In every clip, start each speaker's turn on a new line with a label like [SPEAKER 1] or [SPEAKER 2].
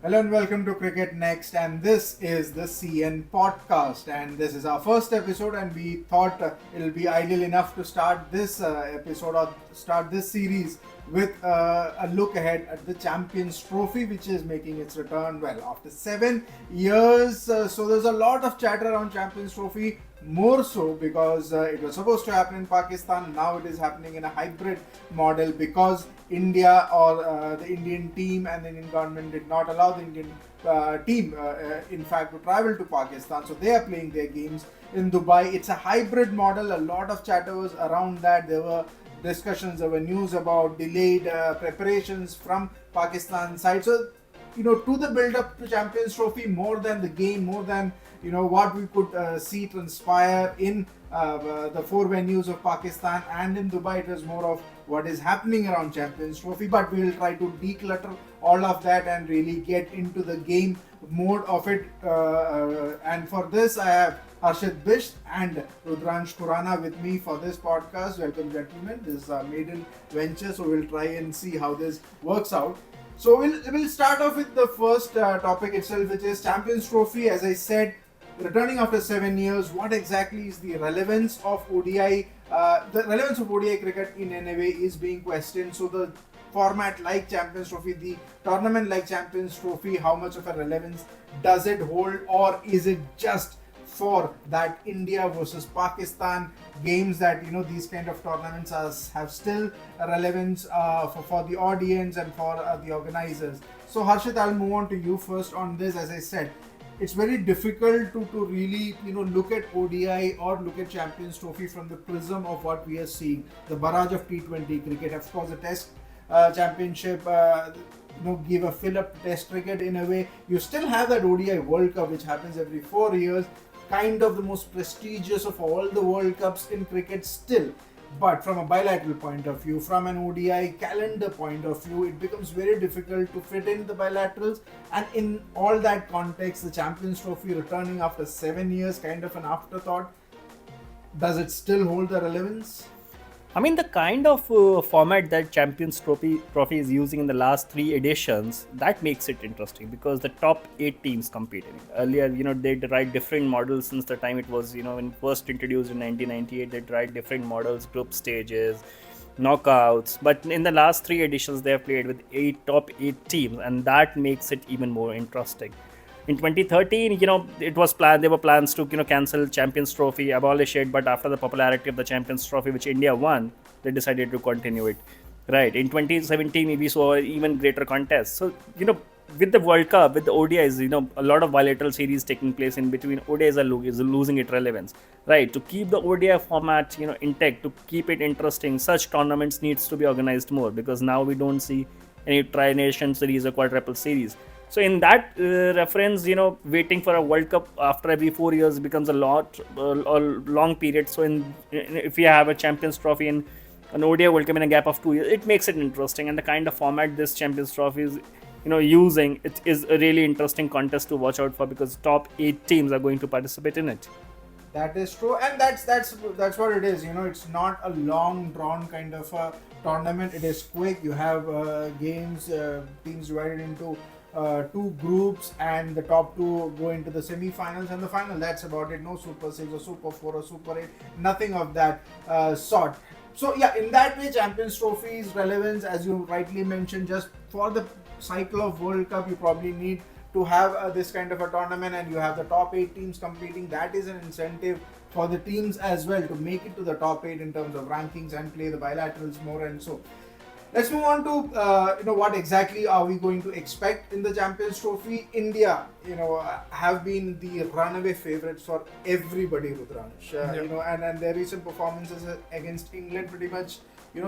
[SPEAKER 1] Hello and welcome to Cricket Next, and this is the CN podcast, and this is our first episode, and we thought it'll be ideal enough to start this episode or start this series with a look ahead at the Champions Trophy, which is making its return after 7 years. So there's a lot of chatter around Champions Trophy. More so because it was supposed to happen in Pakistan. Now it is happening in a hybrid model because India or the Indian team and the Indian government did not allow the Indian team, in fact, to travel to Pakistan. So they are playing their games in Dubai. It's a hybrid model. A lot of chatter was around that. There were discussions, there were news about delayed preparations from Pakistan side. So to the build up to Champions Trophy, more than the game, more than what we could see transpire in the four venues of Pakistan and in Dubai, it was more of what is happening around Champions Trophy. But we will try to declutter all of that and really get into the game mode of it. And for this, I have Harshit Bisht and Rudransh Khurana with me for this podcast. Welcome, gentlemen. This is a maiden venture, so we'll try and see how this works out. So we'll start off with the first topic itself, which is Champions Trophy. As I said, returning after 7 years, what exactly is the relevance of ODI? The relevance of ODI cricket in any way is being questioned. So the format like Champions Trophy, the tournament like Champions Trophy, how much of a relevance does it hold, or is it just for that India versus Pakistan games that these kind of tournaments have still a relevance for the audience and for the organizers. So Harshit, I'll move on to you first on this. As I said, it's very difficult to really look at ODI or look at Champions Trophy from the prism of what we are seeing, the barrage of T20 cricket. Of course, the Test Championship give a fill-up Test cricket in a way. You still have that ODI World Cup, which happens every 4 years, kind of the most prestigious of all the World Cups in cricket still. But from a bilateral point of view, from an ODI calendar point of view, it becomes very difficult to fit in the bilaterals. And in all that context, the Champions Trophy returning after 7 years, kind of an afterthought. Does it still hold the relevance?
[SPEAKER 2] I mean, the kind of format that Champions Trophy is using in the last three editions, that makes it interesting because the top 8 teams compete in it. Earlier, they tried different models since the time it was, when first introduced in 1998, they tried different models, group stages, knockouts. But in the last three editions, they have played with top 8 teams, and that makes it even more interesting. In 2013, it was planned. There were plans to, cancel Champions Trophy, abolish it. But after the popularity of the Champions Trophy, which India won, they decided to continue it. Right. In 2017, we saw an even greater contest. So, with the World Cup, with the ODIs, a lot of bilateral series taking place in between. ODIs is losing its relevance. Right. To keep the ODI format, intact, to keep it interesting, such tournaments needs to be organized more because now we don't see any tri-nation series or quadruple series. So in that reference, waiting for a World Cup after every 4 years becomes a long period. So if you have a Champions Trophy and an ODI World Cup in a gap of 2 years, it makes it interesting. And the kind of format this Champions Trophy is, using, it is a really interesting contest to watch out for because top 8 teams are going to participate in it.
[SPEAKER 1] That is true, and that's what it is. It's not a long drawn kind of a tournament. It is quick. You have games, teams divided into two groups, and the top two go into the semi-finals and the final. That's about it. No Super 6 or Super 4 or Super 8, nothing of that sort. So yeah, in that way, Champions Trophy's relevance, as you rightly mentioned, just for the cycle of World Cup, you probably need to have this kind of a tournament, and you have the top 8 teams competing. That is an incentive for the teams as well to make it to the top 8 in terms of rankings and play the bilaterals more. And so let's move on to what exactly are we going to expect in the Champions Trophy. India, have been the runaway favorites for everybody, Rudransh. And their recent performances against England pretty much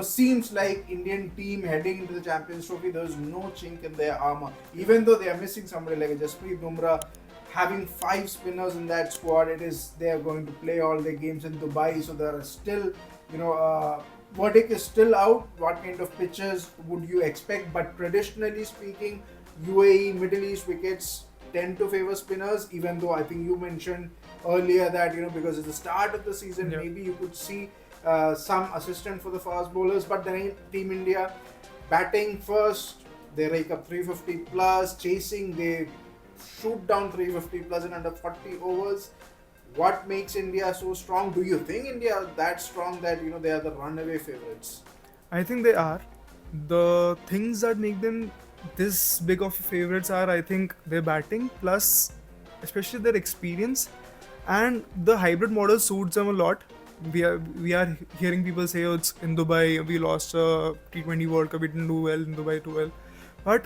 [SPEAKER 1] seems like Indian team heading into the Champions Trophy. There's no chink in their armor, even though they are missing somebody like Jasprit Bumrah. Having 5 spinners in that squad, they are going to play all their games in Dubai, so there are still verdict is still out. What kind of pitches would you expect? But traditionally speaking, UAE, Middle East wickets tend to favor spinners, even though I think you mentioned earlier that because it's the start of the season, maybe you could see some assistant for the fast bowlers. But then Team India batting first, They rake up 350 plus, chasing, they shoot down 350 plus in under 40 overs. What makes India so strong? Do you think India are that strong that they are the runaway favorites?
[SPEAKER 3] I think they are. The things that make them this big of favorites are, I think, their batting plus, especially their experience, and the hybrid model suits them a lot. We are hearing people say, oh, it's in Dubai we lost a T20 World Cup, we didn't do well in Dubai too well, but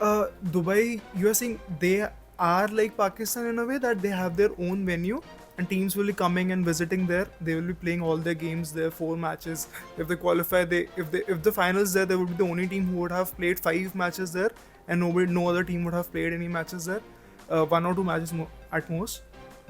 [SPEAKER 3] Dubai, you are saying they are like Pakistan in a way that they have their own venue and teams will be coming and visiting there. They will be playing all their games there, 4 matches. If they qualify, if the finals there, they would be the only team who would have played 5 matches there, and no other team would have played any matches there, 1 or 2 matches at most.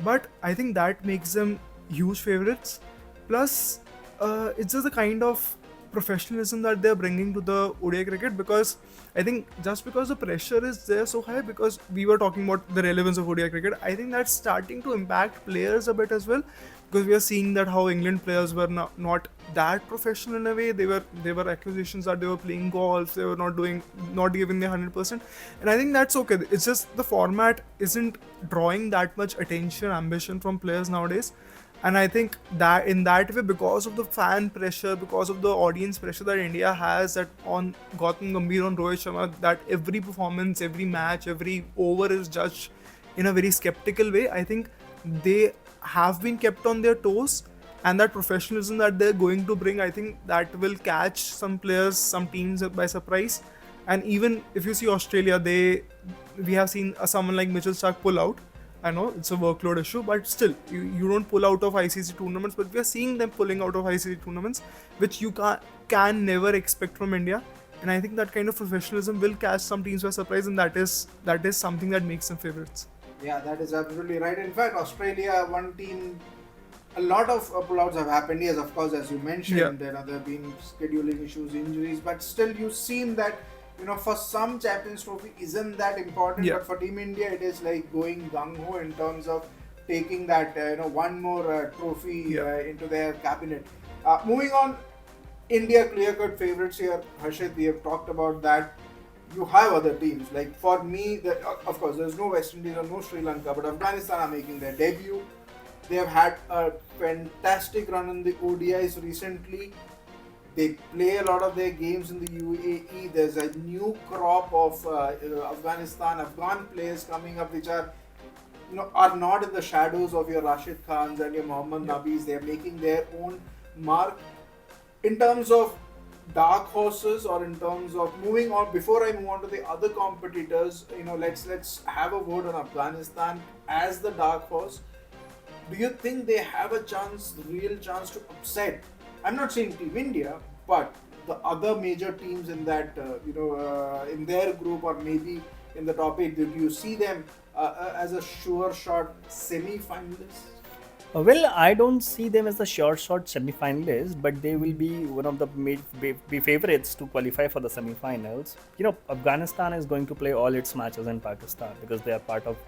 [SPEAKER 3] But I think that makes them huge favorites. Plus, it's just the kind of professionalism that they're bringing to the ODI cricket, because I think just because the pressure is there so high, because we were talking about the relevance of ODI cricket, I think that's starting to impact players a bit as well, because we are seeing that how England players were not that professional in a way. There were accusations that they were playing golf, they were not giving their 100%, and I think that's okay. It's just the format isn't drawing that much attention, ambition from players nowadays. And I think that in that way, because of the fan pressure, because of the audience pressure that India has, that on Gautam Gambhir, on Rohit Sharma, that every performance, every match, every over is judged in a very skeptical way, I think they have been kept on their toes. And that professionalism that they're going to bring, I think that will catch some players, some teams by surprise. And even if you see Australia, we have seen someone like Mitchell Starc pull out. I know it's a workload issue, but still, you don't pull out of ICC tournaments, but we are seeing them pulling out of ICC tournaments, which you can never expect from India. And I think that kind of professionalism will catch some teams by surprise, and that is something that makes them favorites.
[SPEAKER 1] Yeah, that is absolutely right. In fact, Australia, one team, a lot of pullouts have happened. Yes, of course, as you mentioned, there have been scheduling issues, injuries, but still you've seen that for some Champions Trophy isn't that important, but for Team India it is like going gung-ho in terms of taking that one more trophy into their cabinet. Moving on, India clear-cut favourites here. Harshit, we have talked about that. You have other teams. Like for me, of course, there's no West Indies or no Sri Lanka, but Afghanistan are making their debut. They have had a fantastic run in the ODIs recently. They play a lot of their games in the UAE. There's a new crop of Afghan players coming up, which are not in the shadows of your Rashid Khans and your Mohammad Nabis. They're making their own mark. In terms of dark horses, or in terms of moving on, before I move on to the other competitors, let's have a word on Afghanistan as the dark horse. Do you think they have a real chance to upset? I'm not saying Team India, but the other major teams in that, in their group, or maybe in the top 8, do you see them as a sure shot semi-finalist?
[SPEAKER 2] Well, I don't see them as the sure shot semi-finalists, but they will be one of the be favorites to qualify for the semi-finals. Afghanistan is going to play all its matches in Pakistan because they are part of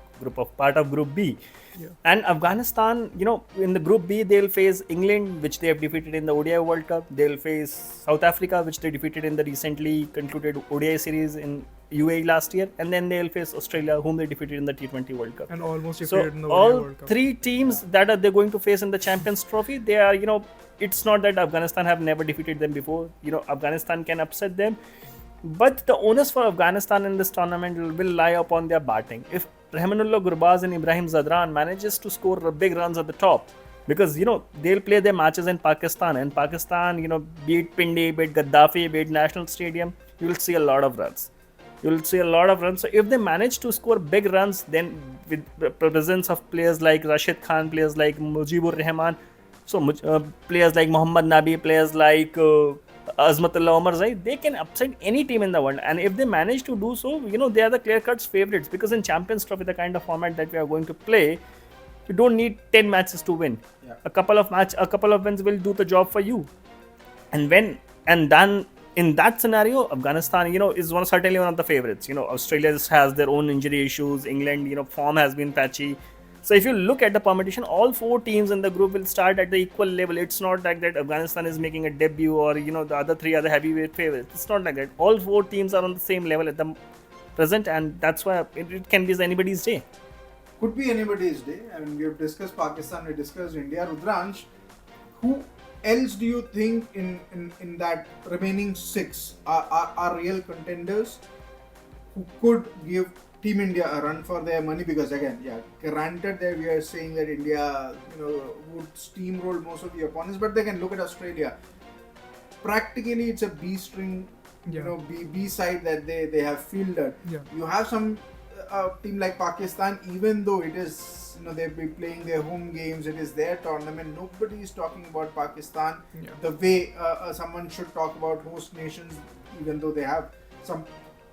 [SPEAKER 2] Group B.
[SPEAKER 3] Yeah.
[SPEAKER 2] And Afghanistan, in the Group B, they'll face England, which they have defeated in the ODI World Cup. They'll face South Africa, which they defeated in the recently concluded ODI series in UAE last year. And then they'll face Australia, whom they defeated in the T20 World Cup.
[SPEAKER 3] And almost defeated in the
[SPEAKER 2] all
[SPEAKER 3] ODI World Cup.
[SPEAKER 2] 3 teams that they're going to face in the Champions Trophy, they are, it's not that Afghanistan have never defeated them before. Afghanistan can upset them. But the onus for Afghanistan in this tournament will lie upon their batting. If Rahmanullah Gurbaz and Ibrahim Zadran manages to score big runs at the top, because they'll play their matches in Pakistan, and Pakistan, beat Pindi, beat Gaddafi, beat National Stadium, you will see a lot of runs. So if they manage to score big runs, then with the presence of players like Rashid Khan, players like Mujibur Rahman, players like Mohammad Nabi, players like Azmatullah Omar Zai, they can upset any team in the world. And if they manage to do so, they are the clear-cut favorites, because in Champions Trophy, the kind of format that we are going to play, you don't need 10 matches to win.
[SPEAKER 1] Yeah.
[SPEAKER 2] A couple of wins will do the job for you. And then in that scenario, Afghanistan, is certainly one of the favorites. Australia has their own injury issues. England, form has been patchy. So if you look at the permutation, all 4 teams in the group will start at the equal level. It's not like that Afghanistan is making a debut or the other 3 other heavyweight favorites. It's not like that. All 4 teams are on the same level at the present, and that's why it can be anybody's day.
[SPEAKER 1] Could be anybody's day. I mean, we have discussed Pakistan, we discussed India. Rudransh, who else do you think in that remaining 6 are real contenders who could give Team India a run for their money? Because again, granted that we are saying that India, would steamroll most of the opponents, but they can look at Australia. Practically, it's a B string, B side that they have fielded.
[SPEAKER 3] Yeah.
[SPEAKER 1] You have some team like Pakistan, even though it is, they'll be playing their home games, it is their tournament. Nobody is talking about Pakistan the way someone should talk about host nations, even though they have some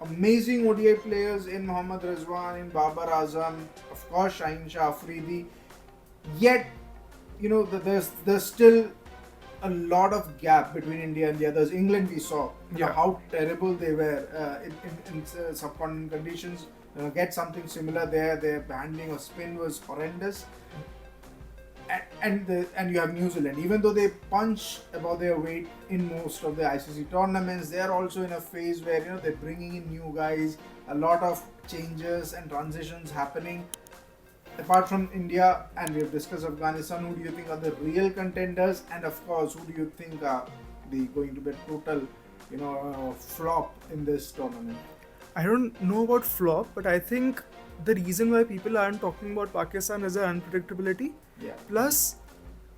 [SPEAKER 1] amazing ODI players in Mohammad Rizwan, in Babar Azam, of course Shaheen Shah Afridi. Yet, there's still a lot of gap between India and the others. England, we saw how terrible they were in subcontinent conditions. Get something similar there. Their handling of spin was horrendous. And you have New Zealand. Even though they punch above their weight in most of the ICC tournaments, they are also in a phase where they're bringing in new guys. A lot of changes and transitions happening. Apart from India, and we have discussed Afghanistan, who do you think are the real contenders? And of course, who do you think are going to be total, flop in this tournament?
[SPEAKER 3] I don't know about flop, but I think the reason why people aren't talking about Pakistan is the unpredictability.
[SPEAKER 1] Yeah.
[SPEAKER 3] Plus,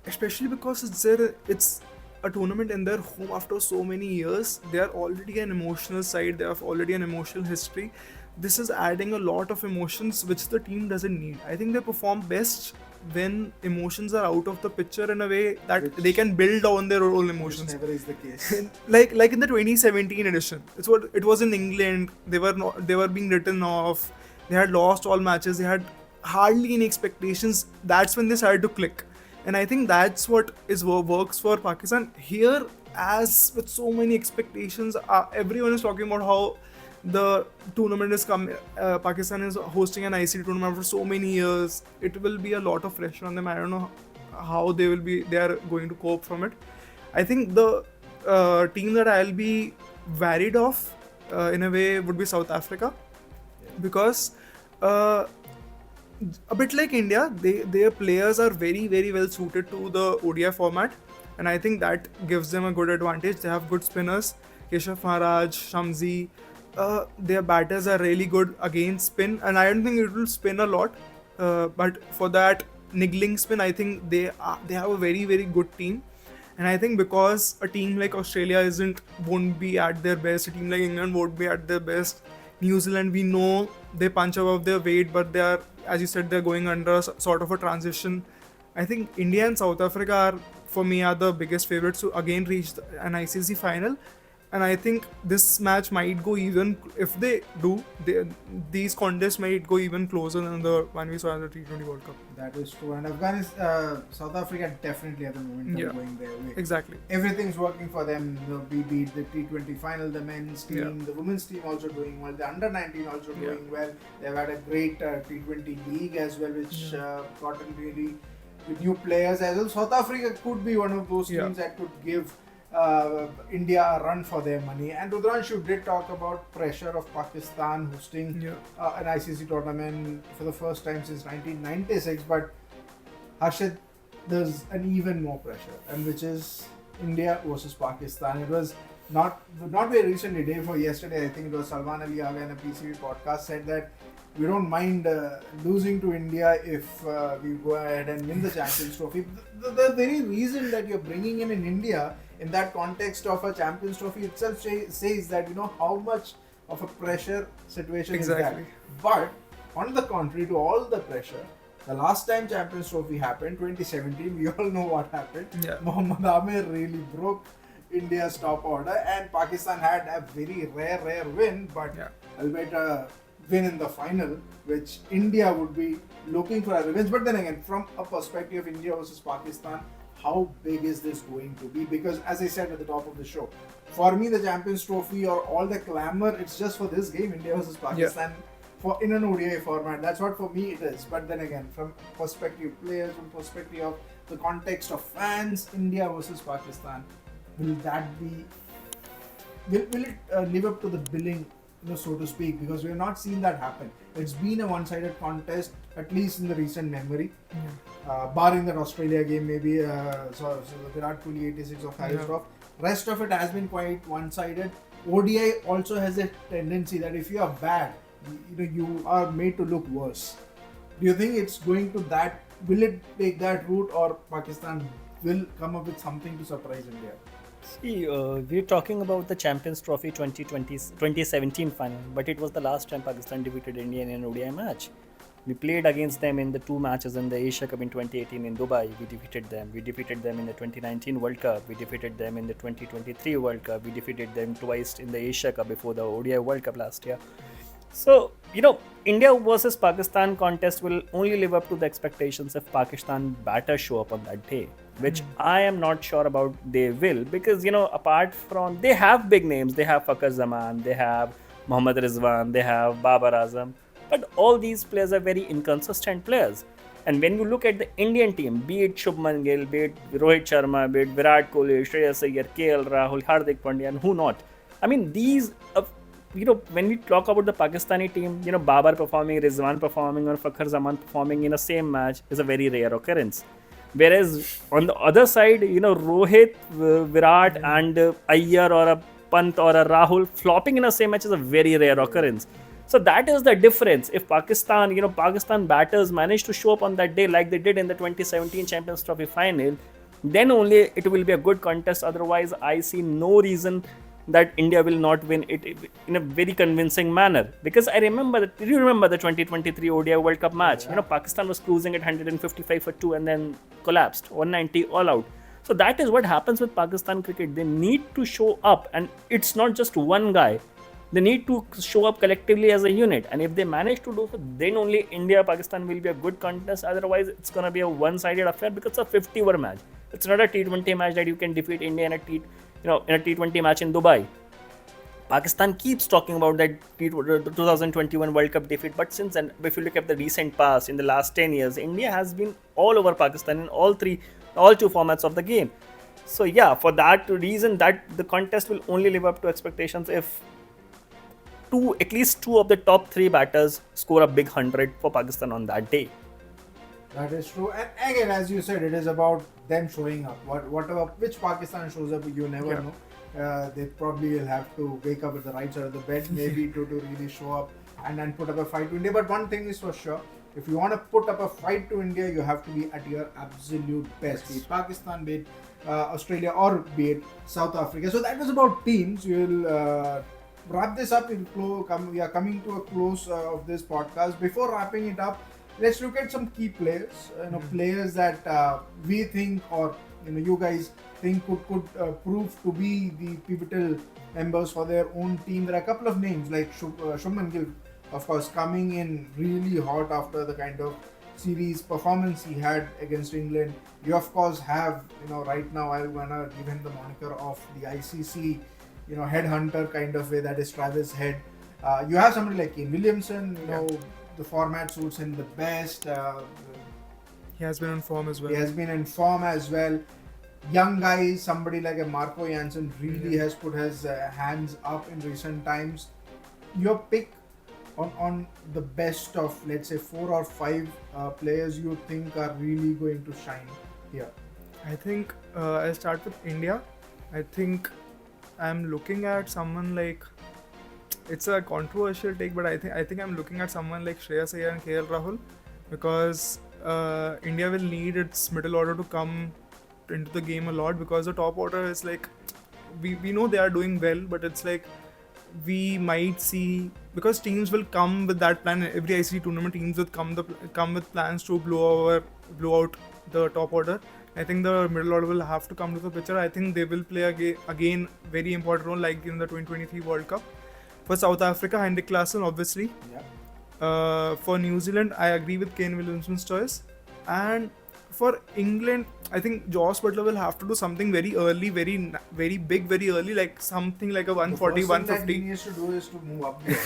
[SPEAKER 3] especially because it's a tournament in their home after so many years, they are already an emotional side, they have already an emotional history. This is adding a lot of emotions which the team doesn't need. I think they perform best when emotions are out of the picture in a way that they can build on their own emotions.
[SPEAKER 1] Which never is the case.
[SPEAKER 3] like in the 2017 edition, it was in England. They were being written off. They had lost all matches. They had hardly any expectations. That's when they started to click, and I think that's what works for Pakistan here. As with so many expectations, everyone is talking about how the tournament is coming. Pakistan is hosting an ICC tournament for so many years. It will be a lot of pressure on them. I don't know how they are going to cope from it. I think the team that I'll be worried of in a way would be South Africa, because a bit like India, their players are very, very well suited to the ODI format, and I think that gives them a good advantage. They have good spinners, Keshav Maharaj, Shamsi. Their batters are really good against spin, and I don't think it will spin a lot. But for that niggling spin, I think they have a very, very good team. And I think because a team like Australia won't be at their best, a team like England won't be at their best. New Zealand, we know they punch above their weight, but they are, as you said, they're going under sort of a transition. I think India and South Africa for me, are the biggest favorites to again reach an ICC final. And I think this match might go even, if they do, these contests might go even closer than the one we saw in the T20 World Cup.
[SPEAKER 1] That is true. And Afghanistan, South Africa definitely at the moment going their way.
[SPEAKER 3] Exactly.
[SPEAKER 1] Everything's working for them. We beat the T20 final, the men's team, the women's team also doing well, the under-19 also doing well. They've had a great T20 league as well, which gotten really with new players as well. South Africa could be one of those teams that could give India a run for their money. And Rudranshu did talk about pressure of Pakistan hosting an ICC tournament for the first time since 1996. But Harshit, there's an even more pressure, and which is India versus Pakistan. It was not very recently, day before yesterday, I think it was Salman Ali Agha in a PCB podcast said that we don't mind losing to India if we go ahead and win the Champions Trophy. The very reason that you're bringing in India in that context of a Champions Trophy itself says that how much of a pressure situation is that. But on the contrary to all the pressure, the last time Champions Trophy happened, 2017, we all know what happened. Mohammad Amir really broke India's top order, and Pakistan had a very rare win, but albeit a win in the final, which India would be looking for a revenge. But then again, from a perspective of India versus Pakistan, how big is this going to be? Because as I said at the top of the show, for me the Champions Trophy or all the glamour, it's just for this game, India versus Pakistan. for in an ODI format. That's what for me it is. But then again, from perspective players, from perspective of the context of fans, India versus Pakistan, will that be? Will it live up to the billing, so to speak? Because we have not seen that happen. It's been a one-sided contest, at least in the recent memory. Barring that Australia game, maybe so the Virat Kohli 86 of Harris Trough. Rest of it has been quite one-sided. ODI also has a tendency that if you are bad, you are made to look worse. Do you think it's going to that? Will it take that route, or Pakistan will come up with something to surprise India?
[SPEAKER 2] See, we're talking about the Champions Trophy 2017 final, but it was the last time Pakistan defeated India in an ODI match. We played against them in the two matches in the Asia Cup in 2018 in Dubai. We defeated them. We defeated them in the 2019 World Cup. We defeated them in the 2023 World Cup. We defeated them twice in the Asia Cup before the ODI World Cup last year. So, India versus Pakistan contest will only live up to the expectations if Pakistan batters show up on that day, which I am not sure about they will, because, apart from, they have big names, they have Fakhar Zaman, they have Mohammad Rizwan, they have Babar Azam, but all these players are very inconsistent players. And when you look at the Indian team, be it Shubman Gill, be it Rohit Sharma, be it Virat Kohli, Shreyas Iyer, KL Rahul, Hardik Pandya, and who not. I mean, these when we talk about the Pakistani team, Babar performing, Rizwan performing, or Fakhar Zaman performing in a same match is a very rare occurrence. Whereas on the other side, Rohit, Virat, and Iyer or a Pant or a Rahul flopping in a same match is a very rare occurrence. So that is the difference. If Pakistan batters manage to show up on that day like they did in the 2017 Champions Trophy final, then only it will be a good contest. Otherwise, I see no reason that India will not win it in a very convincing manner. Because I remember that, do you remember the 2023 ODI World Cup match?
[SPEAKER 1] Yeah.
[SPEAKER 2] Pakistan was cruising at 155 for 2 and then collapsed, 190 all out. So that is what happens with Pakistan cricket. They need to show up, and it's not just one guy. They need to show up collectively as a unit, and if they manage to do so, then only India-Pakistan will be a good contest. Otherwise, it's going to be a one-sided affair because it's a 50-over match. It's not a T20 match that you can defeat India in a T20 match in Dubai. Pakistan keeps talking about that 2021 World Cup defeat, but since then, if you look at the recent past, in the last 10 years, India has been all over Pakistan in all two formats of the game. So yeah, for that reason, that the contest will only live up to expectations if at least two of the top three batters score a big 100 for Pakistan on that day.
[SPEAKER 1] That is true. And again, as you said, it is about them showing up. Which Pakistan shows up, you never know. They probably will have to wake up at the right side of the bed, maybe to really show up and put up a fight to India. But one thing is for sure, if you want to put up a fight to India, you have to be at your absolute best. Be it Pakistan, be it Australia, or be it South Africa. So that was about teams. We will wrap this up. We are coming to a close of this podcast. Before wrapping it up, let's look at some key players. Players that we think, or you guys think could prove to be the pivotal members for their own team. There are a couple of names like Shubman Gill, of course, coming in really hot after the kind of series performance he had against England. You of course have, right now I'm gonna give him the moniker of the ICC, headhunter kind of way, that is Travis Head. You have somebody like Kane Williamson, the format suits him the best.
[SPEAKER 3] He has been in form as well. Young guys, somebody like a Marco Jansen really has put his hands up in recent times. Your pick on the best of, let's say, 4 or 5 players you think are really going to shine here? I think I'll start with India. I think I'm looking at someone like, it's a controversial take, but I think I'm looking at someone like Shreyas Iyer and KL Rahul, because India will need its middle order to come into the game a lot, because the top order is like, we know they are doing well, but it's like we might see, because teams will come with that plan. Every ICC tournament, teams will come with plans to blow out the top order. I think the middle order will have to come to the picture. I think they will play again very important role, like in the 2023 World Cup. For South Africa, Hendrik Klaasen, obviously.
[SPEAKER 1] Yeah.
[SPEAKER 3] For New Zealand, I agree with Kane Williamson's choice. And for England, I think Josh Butler will have to do something very early, very big, very early, like something like a 140,
[SPEAKER 1] The first thing that he
[SPEAKER 3] 150.
[SPEAKER 1] needs to do is to move up the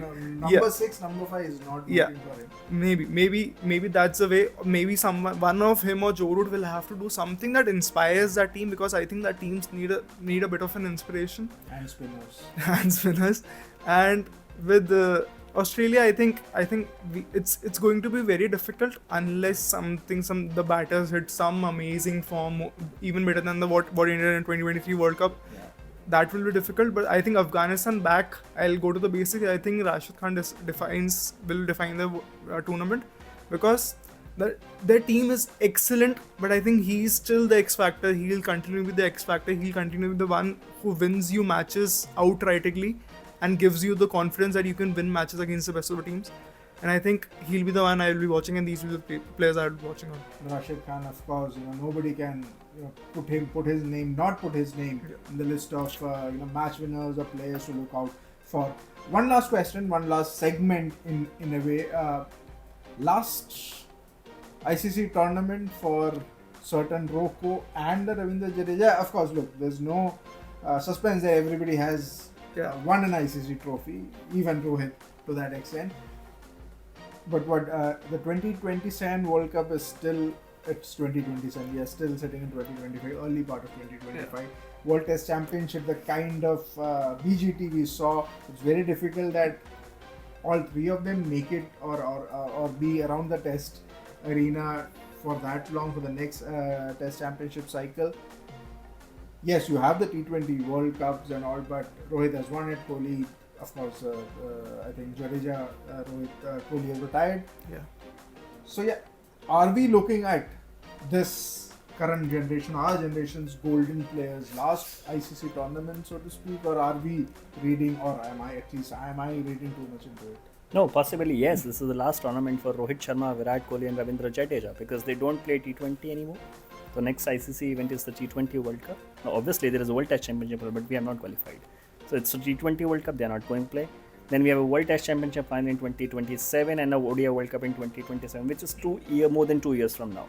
[SPEAKER 1] order. Number
[SPEAKER 3] Yeah.
[SPEAKER 1] 6, number 5 is not
[SPEAKER 3] Yeah.
[SPEAKER 1] working for him.
[SPEAKER 3] Maybe that's the way. Maybe one of him or Joe Root will have to do something that inspires that team, because I think that teams need a bit of an inspiration.
[SPEAKER 1] And spinners.
[SPEAKER 3] And spinners. And with Australia, I think it's going to be very difficult unless the batters hit some amazing form, even better than what India in 2023 World Cup.
[SPEAKER 1] Yeah.
[SPEAKER 3] That will be difficult, but I think Afghanistan back. I'll go to the basics. I think Rashid Khan will define the tournament, because their team is excellent, but I think he's still the X factor. He'll continue with the X factor. He'll continue with the one who wins you matches outrightly and gives you the confidence that you can win matches against the best of the teams. And I think he'll be the one I will be watching, and these will be the players I'll be watching on.
[SPEAKER 1] Rashid Khan, of course, nobody can put his name in the list of match winners or players to look out for. One last question, one last segment in a way. Last ICC tournament for certain Rocco and the Ravindra Jadeja. Of course, look, there's no suspense there. Everybody has won an ICC trophy, even Rohit to that extent. But the 2027 World Cup is still, it's 2027. We are still sitting in 2025, early part of 2025. Yeah. World Test Championship, the kind of BGT we saw, it's very difficult that all three of them make it or be around the test arena for that long for the next Test Championship cycle. Yes, you have the T20 World Cups and all, but Rohit has won it. Kohli, of course, I think Jadeja, Rohit, Kohli has retired.
[SPEAKER 3] Yeah.
[SPEAKER 1] So yeah, are we looking at this current generation, our generation's golden players, last ICC tournament, so to speak, or are we reading, or am I reading too much into it?
[SPEAKER 2] No, possibly yes. This is the last tournament for Rohit Sharma, Virat Kohli and Ravindra Jadeja, because they don't play T20 anymore. The next ICC event is the T20 World Cup. Now, obviously, there is a World Test Championship, but we are not qualified. So it's a T20 World Cup, they are not going to play. Then we have a World Test Championship final in 2027 and a ODI World Cup in 2027, which is more than 2 years from now.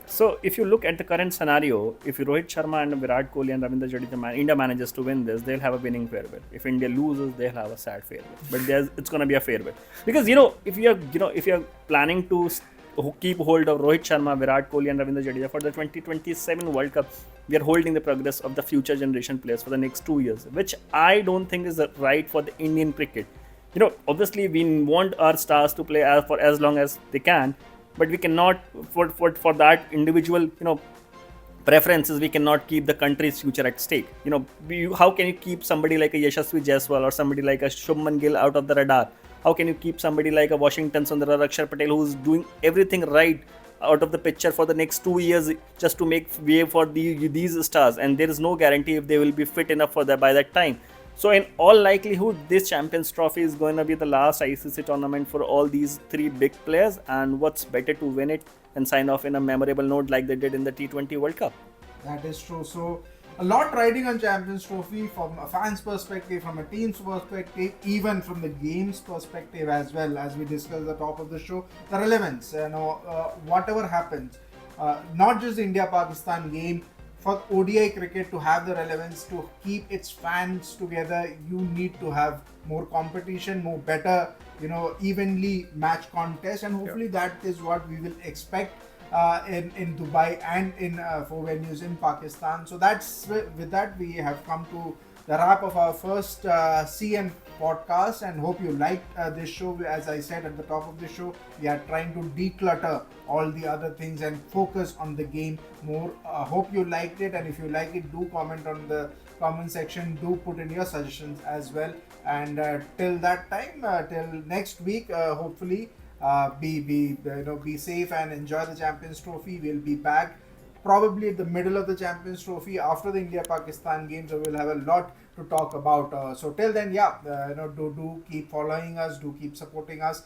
[SPEAKER 2] So if you look at the current scenario, if Rohit Sharma and Virat Kohli and Ravindra Jadeja, India manages to win this, they'll have a winning farewell. If India loses, they'll have a sad farewell. But it's going to be a farewell, because if you're planning to keep hold of Rohit Sharma, Virat Kohli and Ravindra Jadeja for the 2027 World Cup, we are holding the progress of the future generation players for the next 2 years, which I don't think is right for the Indian cricket. Obviously we want our stars to play for as long as they can, but we cannot, for that individual preferences, we cannot keep the country's future at stake. How can you keep somebody like a Yashasvi Jaiswal or somebody like a Shubman Gill out of the radar? How can you keep somebody like a Washington Sundar or Akshar Patel, who's doing everything right, out of the picture for the next 2 years just to make way for these stars? And there is no guarantee if they will be fit enough for that by that time. So in all likelihood, this Champions Trophy is going to be the last ICC tournament for all these three big players, and what's better to win it and sign off in a memorable note like they did in the T20 World Cup.
[SPEAKER 1] That is true. So a lot riding on Champions Trophy from a fan's perspective, from a team's perspective, even from the game's perspective as well, as we discussed at the top of the show. The relevance, whatever happens, not just the India-Pakistan game, for ODI cricket to have the relevance, to keep its fans together, you need to have more competition, more better, evenly match contest, and hopefully that is what we will expect in Dubai and in 4 venues in Pakistan. So with that we have come to the wrap of our first CN podcast, and hope you liked this show. As I said at the top of the show, we are trying to declutter all the other things and focus on the game more. Hope you liked it, and if you like it, do comment on the comment section, do put in your suggestions as well. And till that time, till next week, hopefully be safe and enjoy the Champions Trophy. We'll be back probably at the middle of the Champions Trophy after the India-Pakistan games, so we'll have a lot to talk about. So till then, do keep following us, do keep supporting us.